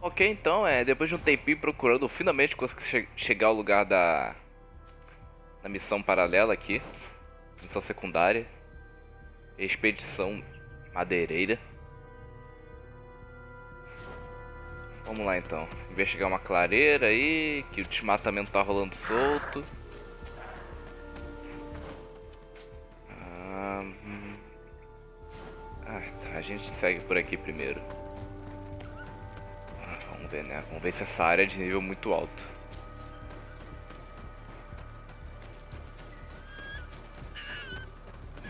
Ok, então, depois de um tempinho procurando, finalmente consegui chegar ao lugar da missão paralela aqui. Missão secundária. Expedição Madeireira. Vamos lá então. Investigar uma clareira aí, que o desmatamento tá rolando solto. Tá, a gente segue por aqui primeiro. Vamos ver, né? Vamos ver se essa área é de nível muito alto.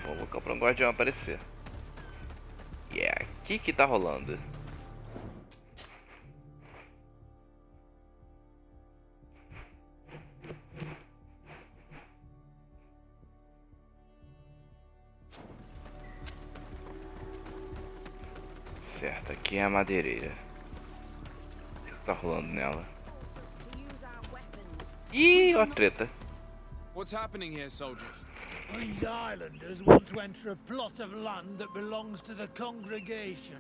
Vou colocar para um guardião aparecer. E é aqui que tá rolando. Certo, aqui é a madeireira. O que tá rolando nela? Ih, ó a treta. What's happening here, soldier? These islanders want to enter a plot of land that belongs to the Congregation.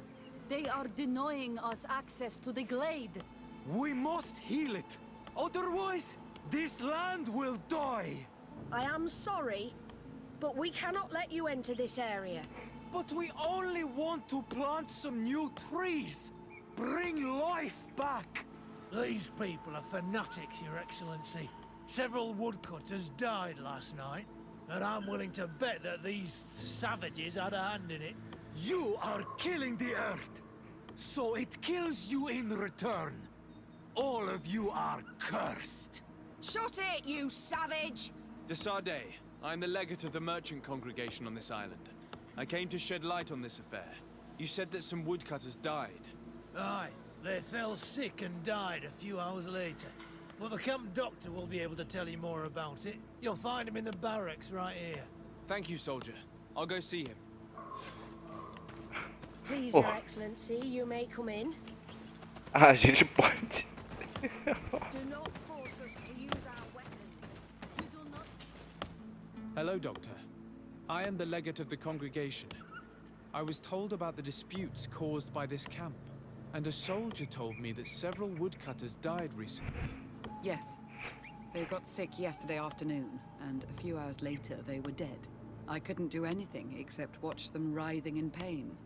They are denying us access to the glade. We must heal it. Otherwise, this land will die. I am sorry, but we cannot let you enter this area. But we only want to plant some new trees. Bring life back. These people are fanatics, Your Excellency. Several woodcutters died last night, and I'm willing to bet that these savages had a hand in it. You are killing the earth, so it kills you in return. All of you are cursed. Shut it, you savage! Desade, I am the legate of the merchant congregation on this island. I came to shed light on this affair. You said that some woodcutters died. Aye, they fell sick and died a few hours later. Well, the camp doctor will be able to tell you more about it. You'll find him in the barracks right here. Thank you, soldier. I'll go see him. Please, Your Excellency, you may come in. A gente pode. Do not force us to use our weapons. You do not... Hello, Doctor. I am the legate of the congregation. I was told about the disputes caused by this camp, and a soldier told me that several woodcutters died recently. Yes. They got sick yesterday afternoon, and a few hours later they were dead. I couldn't do anything except watch them writhing in pain.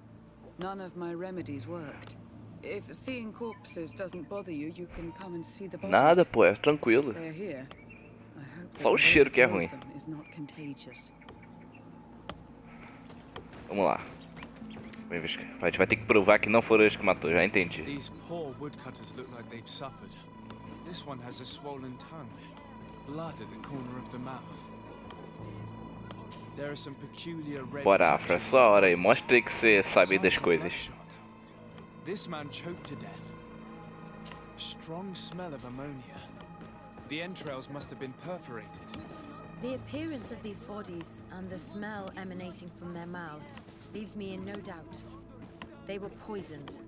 None of my remedies worked. If seeing corpses doesn't bother you, you can come and see the bodies. Nada, pô, é tranquilo. They're here. I hope Só o cheiro que é ruim. is not contagious. Vamos lá. A gente vai ter que provar que não foram eles que matou, já entendi. These poor woodcutters look like they've suffered. This one has a swollen tongue, blood at the corner of the mouth. There are some peculiar red. Bora, Afra, é só a hora aí. Mostra aí que você sabe das coisas. This man choked to death. Strong smell of ammonia. The entrails must have been perforated. The appearance of these bodies and the smell emanating from their mouths leaves me in no doubt. They were poisoned.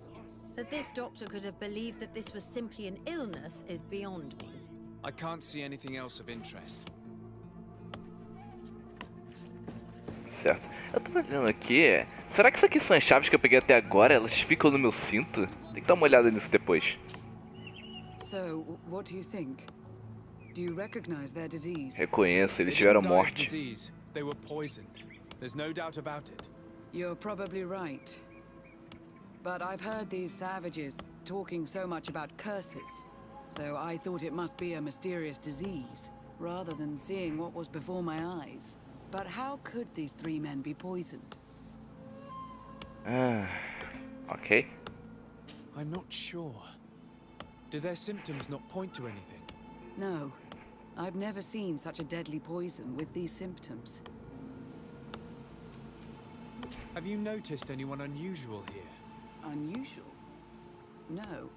That this doctor could have believed that this was simply an illness is beyond me. I can't see anything else of interest. Certo. Eu tô olhando aqui. Será que isso aqui são as chaves que eu peguei até agora? Elas ficam no meu cinto? Tem que dar uma olhada nisso depois. So, what do you think? Do you recognize their disease? Reconheço, eles tiveram morte. Disease. They were poisoned. There's no doubt about it. You're probably right. But I've heard these savages talking so much about curses. So I thought it must be a mysterious disease, rather than seeing what was before my eyes. But how could these three men be poisoned? Ok. I'm not sure. Do their symptoms not point to anything? No. I've never seen such a deadly poison with these symptoms. Have you noticed anyone unusual here? Unusual? No.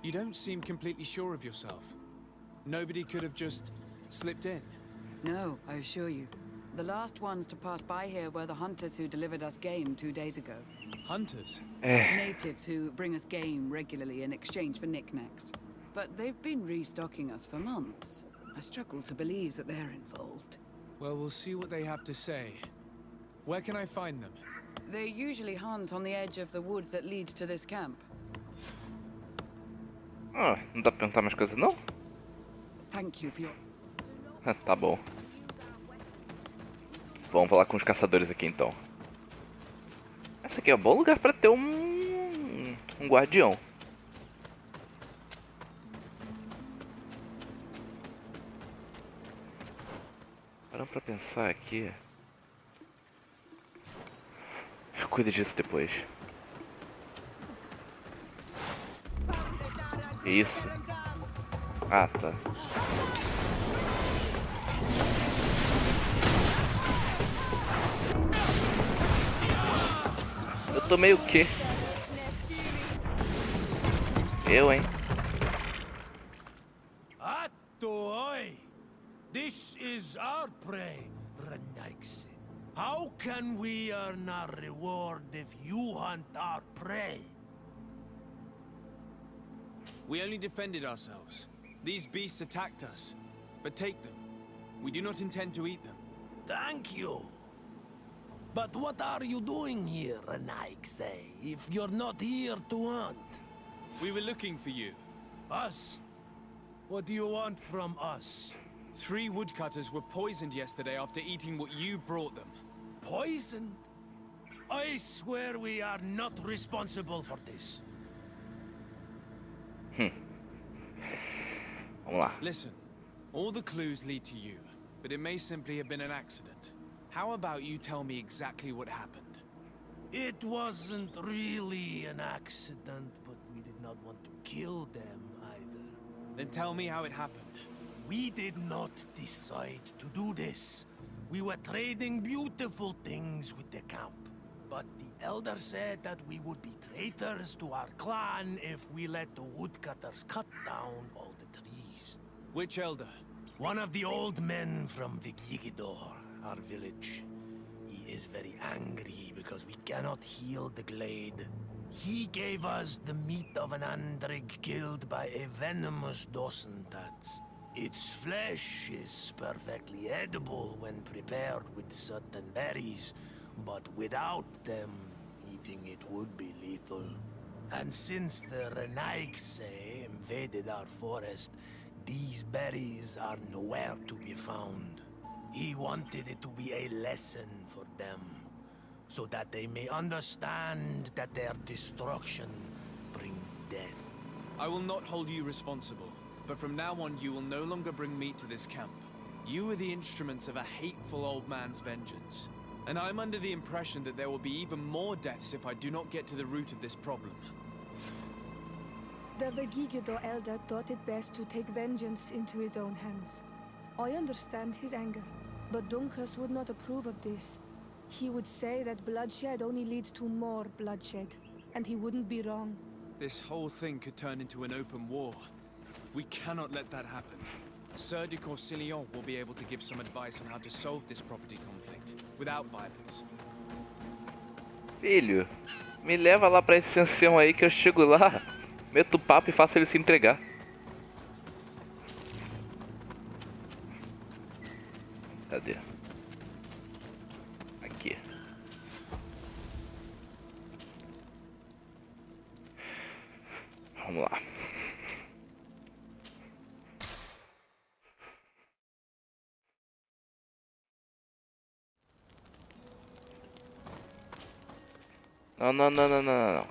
You don't seem completely sure of yourself. Nobody could have just slipped in. No, I assure you. The last ones to pass by here were the hunters who delivered us game 2 days ago. Hunters? Natives who bring us game regularly in exchange for knickknacks. But they've been restocking us for months. I struggle to believe that they're involved. Well, we'll see what they have to say. Where can I find them? They usually hunt on the edge of the wood that leads to this camp. Ah, não dá pra perguntar mais coisas não? Thank you for your... Ah, tá bom. Vamos falar com os caçadores aqui então. Esse aqui é um bom lugar pra ter um guardião. Parando pra pensar aqui. Eu cuido disso depois. Isso. Ah, tá. Eu tomei o quê? Eu, hein? Atto oi! This is our prey, Renaix. How can we earn our reward if you hunt our prey? We only defended ourselves. These beasts attacked us. But take them. We do not intend to eat them. Thank you. But what are you doing here, Renaix, if you're not here to hunt? We were looking for you. Us? What do you want from us? 3 woodcutters were poisoned yesterday after eating what you brought them. Poison? I swear we are not responsible for this. Vamos lá. Listen, all the clues lead to you, but it may simply have been an accident. How about you tell me exactly what happened? It wasn't really an accident, but we did not want to kill them either. Then tell me how it happened. We did not decide to do this. We were trading beautiful things with the camp. But the elder said that we would be traitors to our clan if we let the woodcutters cut down all the trees. Which elder? One of the old men from Vigigidor, our village. He is very angry because we cannot heal the glade. He gave us the meat of an andrig killed by a venomous dosentats. Its flesh is perfectly edible when prepared with certain berries, but without them, eating it would be lethal. And since the Renaix invaded our forest, these berries are nowhere to be found. He wanted it to be a lesson for them, so that they may understand that their destruction brings death. I will not hold you responsible, but from now on you will no longer bring meat to this camp. You are the instruments of a hateful old man's vengeance. And I'm under the impression that there will be even more deaths if I do not get to the root of this problem. The Vegigido elder thought it best to take vengeance into his own hands. I understand his anger, but Dunkus would not approve of this. He would say that bloodshed only leads to more bloodshed, and he wouldn't be wrong. This whole thing could turn into an open war. We cannot let that happen. Sir de Corsillon will be able to give some advice on how to solve this property conflict, without violence. Filho, me leva lá pra esse ancião aí que eu chego lá, meto o papo e faço ele se entregar. Cadê? Aqui. Vamos lá. Não.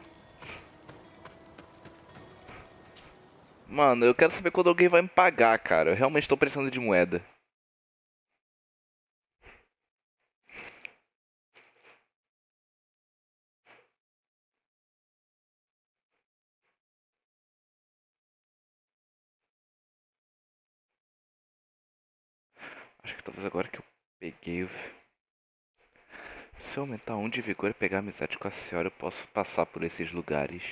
Mano, eu quero saber quando alguém vai me pagar, cara. Eu realmente tô precisando de moeda. Acho que talvez agora que eu peguei... Se eu aumentar 1 de vigor e pegar amizade com a senhora, eu posso passar por esses lugares.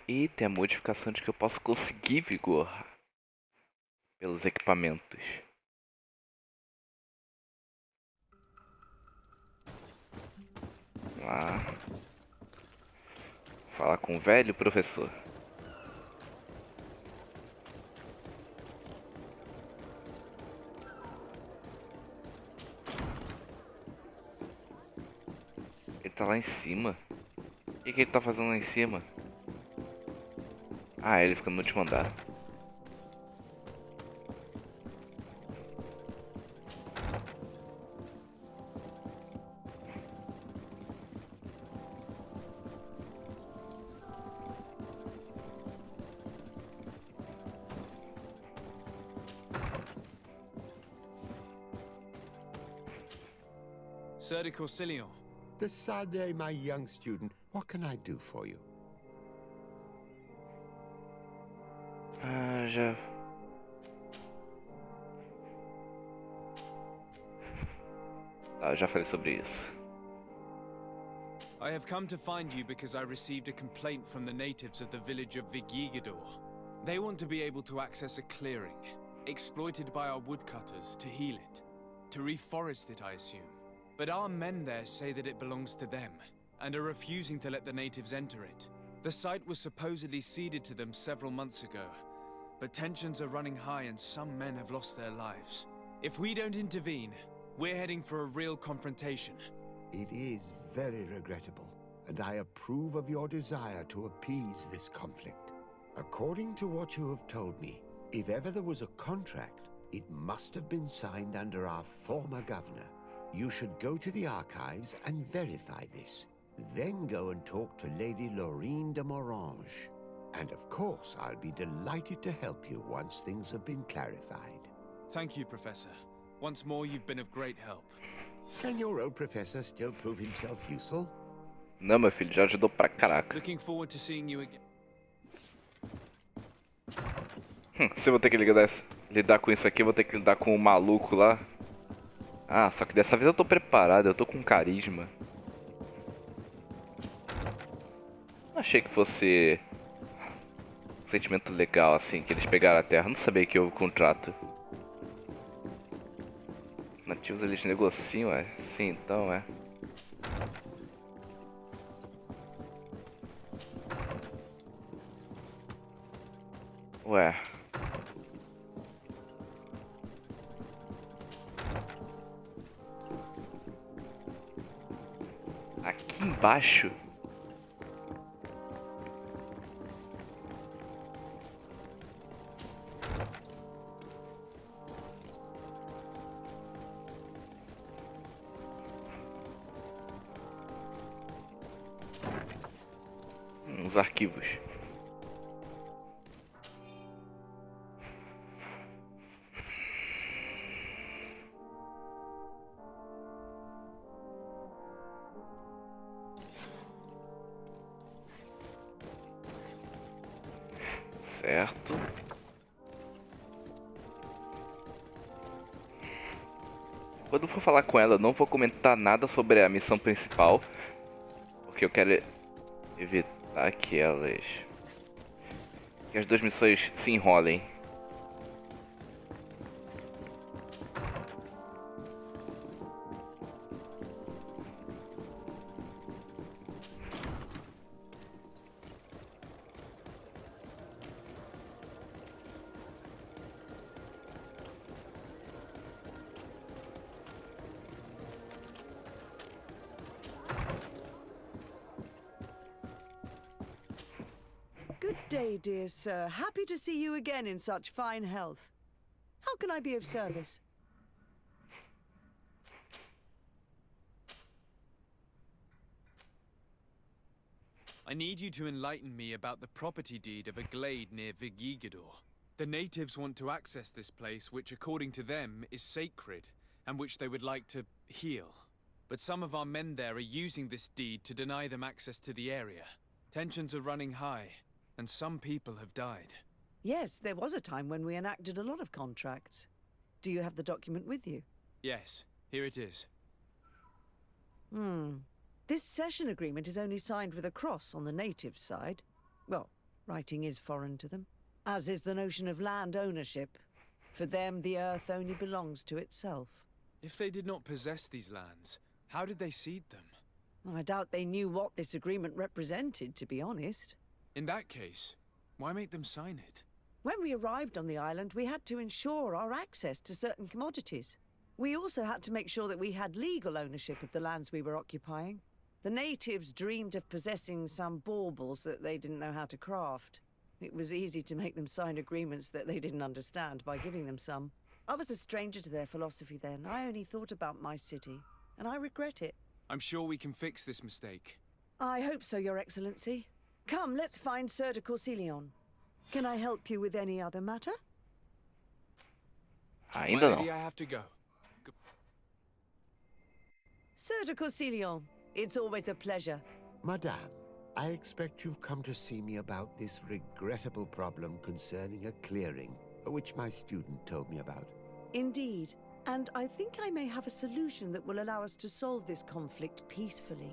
E tem a modificação de que eu posso conseguir vigor pelos equipamentos. Vamos lá. Falar com o velho professor. tá lá em cima? O que ele tá fazendo lá em cima? Ah, ele fica no último andar. Sir de Corsilion. Decidez, my young student, what can I do for you? Ah, já. Ah, já falei sobre isso. I have come to find you because I received a complaint from the natives of the village of Vigigador. They want to be able to access a clearing, exploited by our woodcutters, to heal it. To reforest it, I assume. But our men there say that it belongs to them, and are refusing to let the natives enter it. The site was supposedly ceded to them several months ago, but tensions are running high and some men have lost their lives. If we don't intervene, we're heading for a real confrontation. It is very regrettable, and I approve of your desire to appease this conflict. According to what you have told me, if ever there was a contract, it must have been signed under our former governor. You should go to the archives and verify this. Then go and talk to Lady Laurine de Morange. And of course, I'll be delighted to help you once things have been clarified. Thank you, Professor. Once more, you've been of great help. Can your old professor still prove himself useful? Não, meu filho, já ajudou pra caraca. Looking forward to seeing you again. Se eu vou ter que lidar com isso aqui, eu vou ter que lidar com o maluco lá. Ah, só que dessa vez eu tô preparado, eu tô com carisma. Não achei que fosse um sentimento legal assim, que eles pegaram a terra. Não sabia que houve contrato. Nativos, eles negociam, é? Sim, então é. Ué. Aqui embaixo? Os arquivos. Certo. Quando for falar com ela, não vou comentar nada sobre a missão principal, porque eu quero evitar que as duas missões se enrolem. Good day, dear sir. Happy to see you again in such fine health. How can I be of service? I need you to enlighten me about the property deed of a glade near Vigigador. The natives want to access this place, which according to them is sacred, and which they would like to heal. But some of our men there are using this deed to deny them access to the area. Tensions are running high, and some people have died. Yes, there was a time when we enacted a lot of contracts. Do you have the document with you? Yes, here it is. This cession agreement is only signed with a cross on the native side. Well, writing is foreign to them, as is the notion of land ownership. For them, the earth only belongs to itself. If they did not possess these lands, how did they cede them? I doubt they knew what this agreement represented, to be honest. In that case, why make them sign it? When we arrived on the island, we had to ensure our access to certain commodities. We also had to make sure that we had legal ownership of the lands we were occupying. The natives dreamed of possessing some baubles that they didn't know how to craft. It was easy to make them sign agreements that they didn't understand by giving them some. I was a stranger to their philosophy then. I only thought about my city, and I regret it. I'm sure we can fix this mistake. I hope so, Your Excellency. Come, let's find Sir de Corsilion. Can I help you with any other matter? Ainda Lady, não. I have to go. Sir de Corsilion, it's always a pleasure. Madame, I expect you've come to see me about this regrettable problem concerning a clearing, which my student told me about. Indeed, and I think I may have a solution that will allow us to solve this conflict peacefully.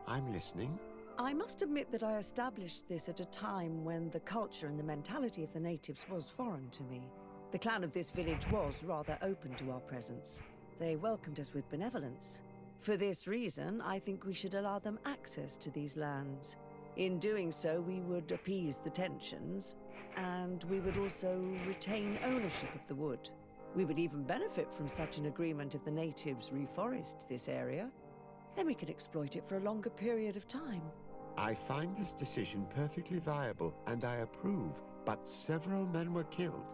I'm listening. I must admit that I established this at a time when the culture and the mentality of the natives was foreign to me. The clan of this village was rather open to our presence. They welcomed us with benevolence. For this reason, I think we should allow them access to these lands. In doing so, we would appease the tensions, and we would also retain ownership of the wood. We would even benefit from such an agreement if the natives reforest this area. Then we could exploit it for a longer period of time. I find this decision perfectly viable, and I approve, but several men were killed,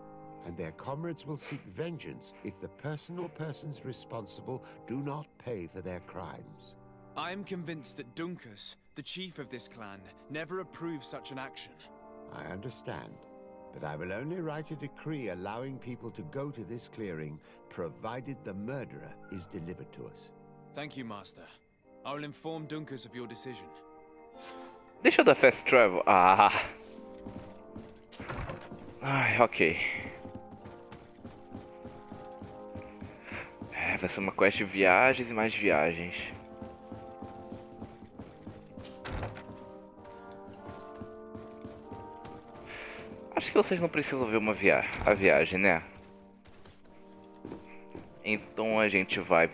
and their comrades will seek vengeance if the person or persons responsible do not pay for their crimes. I am convinced that Dunkus, the chief of this clan, never approved such an action. I understand, but I will only write a decree allowing people to go to this clearing, provided the murderer is delivered to us. Thank you, Master. I will inform Dunkus of your decision. Deixa eu dar fast travel. Ah. Ai, ok. Vai ser uma quest de viagens e mais viagens. Acho que vocês não precisam ver a viagem, né? Então a gente vai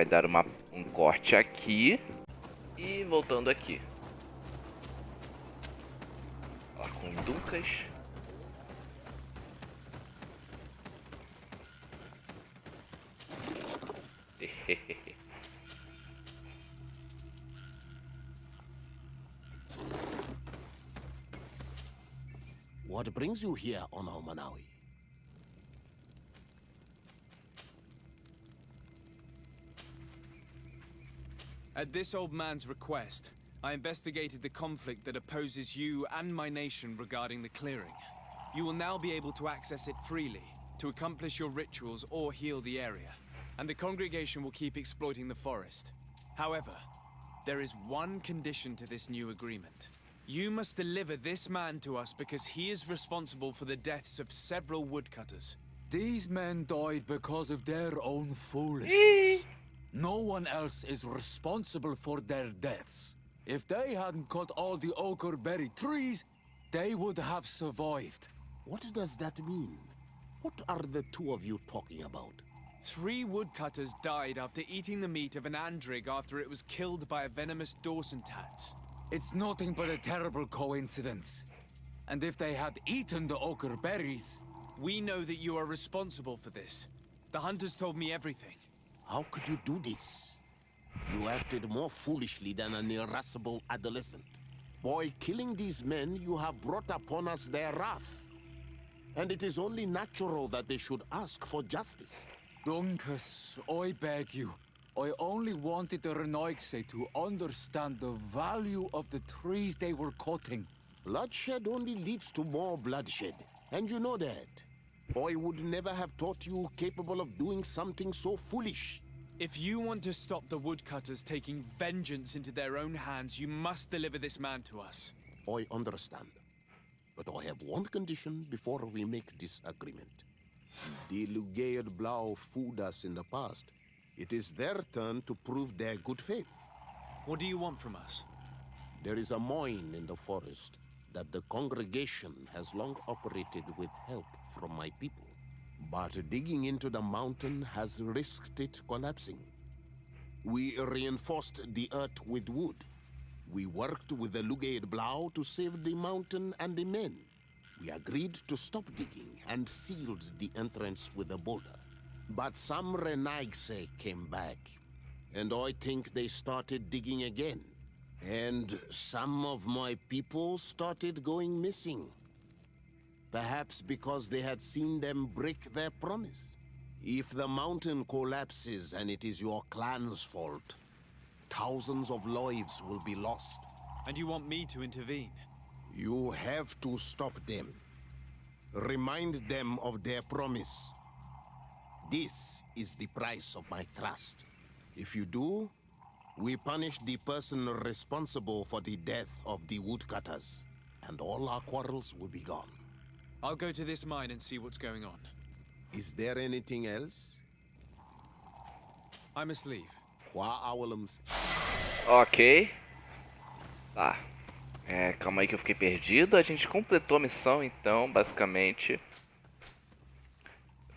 dar um corte aqui e voltando aqui. Lá com Dunkas. What brings you here, Honor Manawi? At this old man's request, I investigated the conflict that opposes you and my nation regarding the clearing. You will now be able to access it freely, to accomplish your rituals or heal the area, and the congregation will keep exploiting the forest. However, there is one condition to this new agreement. You must deliver this man to us because he is responsible for the deaths of several woodcutters. These men died because of their own foolishness. No one else is responsible for their deaths. If they hadn't cut all the oakerberry trees, they would have survived. What does that mean? What are the two of you talking about? 3 woodcutters died after eating the meat of an andrig after it was killed by a venomous Dawson tat. It's nothing but a terrible coincidence. And if they had eaten the ochre berries... We know that you are responsible for this. The hunters told me everything. How could you do this? You acted more foolishly than an irascible adolescent. By killing these men, you have brought upon us their wrath. And it is only natural that they should ask for justice. Dunkus, I beg you. I only wanted the Renoigse to understand the value of the trees they were cutting. Bloodshed only leads to more bloodshed, and you know that. I would never have thought you capable of doing something so foolish. If you want to stop the woodcutters taking vengeance into their own hands, you must deliver this man to us. I understand. But I have one condition before we make this agreement. The Lugaid Blau fooled us in the past. It is their turn to prove their good faith. What do you want from us? There is a mine in the forest that the congregation has long operated with help from my people. But digging into the mountain has risked it collapsing. We reinforced the earth with wood. We worked with the Lugaid Blau to save the mountain and the men. We agreed to stop digging and sealed the entrance with a boulder. But some Renaigse came back. and I think they started digging again. And some of my people started going missing. Perhaps because they had seen them break their promise. If the mountain collapses and it is your clan's fault, thousands of lives will be lost. And you want me to intervene? You have to stop them. Remind them of their promise. This is the price of my trust. If you do, we punish the person responsible for the death of the woodcutters, and all our quarrels will be gone. I'll go to this mine and see what's going on. Is there anything else? I must leave. Ok. Tá. Calma aí que eu fiquei perdido. A gente completou a missão, então, basicamente.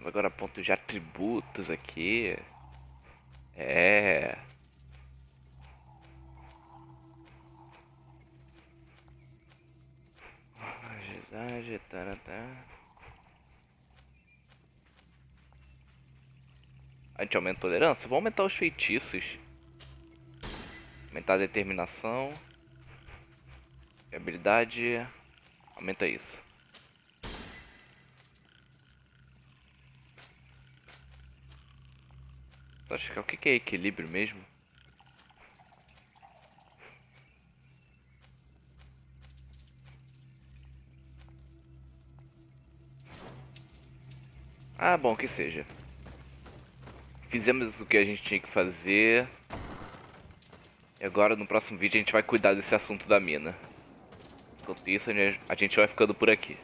Agora ponto de atributos aqui. A gente aumenta a tolerância? Vou aumentar os feitiços. Aumentar a determinação. E a habilidade. Aumenta isso. Só checar o que é equilíbrio mesmo. Ah, bom, que seja. Fizemos o que a gente tinha que fazer. E agora no próximo vídeo a gente vai cuidar desse assunto da mina. Enquanto isso, a gente vai ficando por aqui.